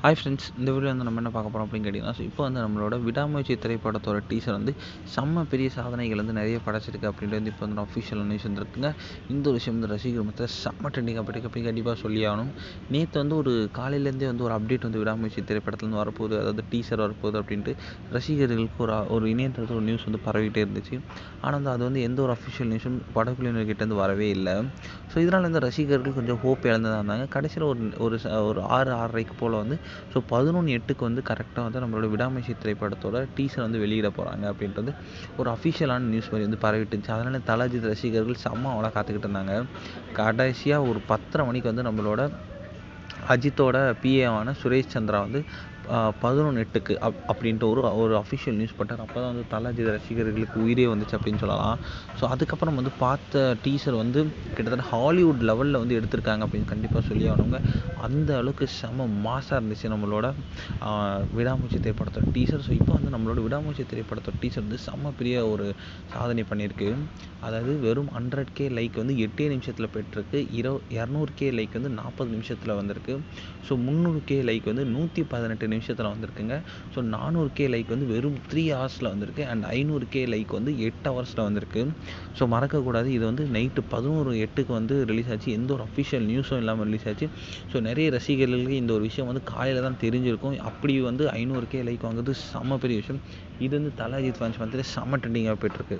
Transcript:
Hi friends, இந்த video வந்து நம்ம என்ன பார்க்க போகிறோம் அப்படின்னு கேட்டிங்கன்னா, இப்போ வந்து நம்மளோட விடாமுயற்சி திரைப்படத்தோட டீசர் வந்து செம்ம பெரிய சாதனைகள் வந்து நிறைய படைச்சிருக்கு அப்படின்ட்டு வந்து இப்போ வந்து அஃபிஷியல் நியூஸ் வந்துருக்குங்க. இந்த ஒரு விஷயம் வந்து ரசிகர் மொத்தம் செம்ம ட்ரெண்டிங் அப்படி கண்டிப்பாக சொல்லி ஆகணும். நேற்று வந்து ஒரு காலையிலேருந்தே வந்து ஒரு அப்டேட் வந்து விடாமுயற்சி திரைப்படத்துலேருந்து வரப்போகுது, அதாவது டீசர் வரப்போகுது அப்படின்ட்டு ரசிகர்களுக்கு ஒரு இணையதளத்தில் ஒரு நியூஸ் வந்து பரவிட்டே இருந்துச்சு. ஆனால் வந்து அது வந்து எந்த ஒரு அஃபிஷியல் நியூஸும் படக்குழுவினர்கிட்டேருந்து வரவே இல்லை. ஸோ இதனால் வந்து ரசிகர்கள் கொஞ்சம் ஹோப் இழந்ததாக இருந்தாங்க. கடைசியில் ஒரு 6:30க்கு போல் வந்து 11:08க்கு வந்து கரெக்டாக வந்து நம்மளோட விடாமுயற்சி திரைப்படத்தோட டீசர் வந்து வெளியிட போகிறாங்க அப்படின்றது ஒரு அஃபிஷியலான நியூஸ் மாதிரி வந்து பரவிட்டு இருந்துச்சு. அதனால் தலஜித் ரசிகர்கள் செம்ம அவளை காத்துக்கிட்டு இருந்தாங்க. கடைசியாக ஒரு 10:30 மணிக்கு வந்து நம்மளோட அஜித்தோட பிஏவான சுரேஷ் சந்திரா வந்து 11:08க்கு அப்படின்ட்டு ஒரு அஃபிஷியல் நியூஸ் போட்டார். அப்போ தான் வந்து தலஜித் ரசிகர்களுக்கு உயிரே வந்துச்சு அப்படின்னு சொல்லலாம். ஸோ அதுக்கப்புறம் வந்து பார்த்த டீசர் வந்து கிட்டத்தட்ட ஹாலிவுட் லெவலில் வந்து எடுத்திருக்காங்க அப்படின்னு கண்டிப்பாக சொல்லி ஆகணுங்க. அந்த அளவுக்கு செம மாசாக இருந்துச்சு நம்மளோட விடாமுயற்சி திரைப்படத்தோட டீசர். ஸோ இப்போ வந்து நம்மளோட விடாமுயற்சி திரைப்படத்தோட டீசர் வந்து செம்ம பெரிய ஒரு சாதனை பண்ணியிருக்கு. அதாவது வெறும் 100K லைக் வந்து 8 நிமிஷத்தில் பெற்றிருக்கு. 200K லைக் வந்து 40 நிமிஷத்தில் வந்திருக்கு. ஸோ 300K லைக் வந்து 118 நிமிஷத்தில் வந்திருக்குங்க. ஸோ 400K லைக் வந்து வெறும் 3 ஹவர்ஸில் வந்திருக்கு. அண்ட் 500K லைக் வந்து 8 ஹவர்ஸில் வந்திருக்கு. ஸோ மறக்கக்கூடாது, இது வந்து நைட்டு 11:08க்கு வந்து ரிலீஸ் ஆச்சு. எந்த ஒரு அஃபிஷியல் நியூஸும் இல்லாமல் ரிலீஸ் ஆச்சு. ஸோ நிறைய ரசிகர்களுக்கு இந்த ஒரு விஷயம் வந்து காலையில் தான் தெரிஞ்சிருக்கும். அப்படி வந்து 500K லைக் வாங்குறது செம்ம பெரிய விஷயம். இது வந்து தல அஜித் ஃபேன்ஸ் வந்து செம்ம ட்ரெண்டிங்காக போய்ட்டுருக்கு.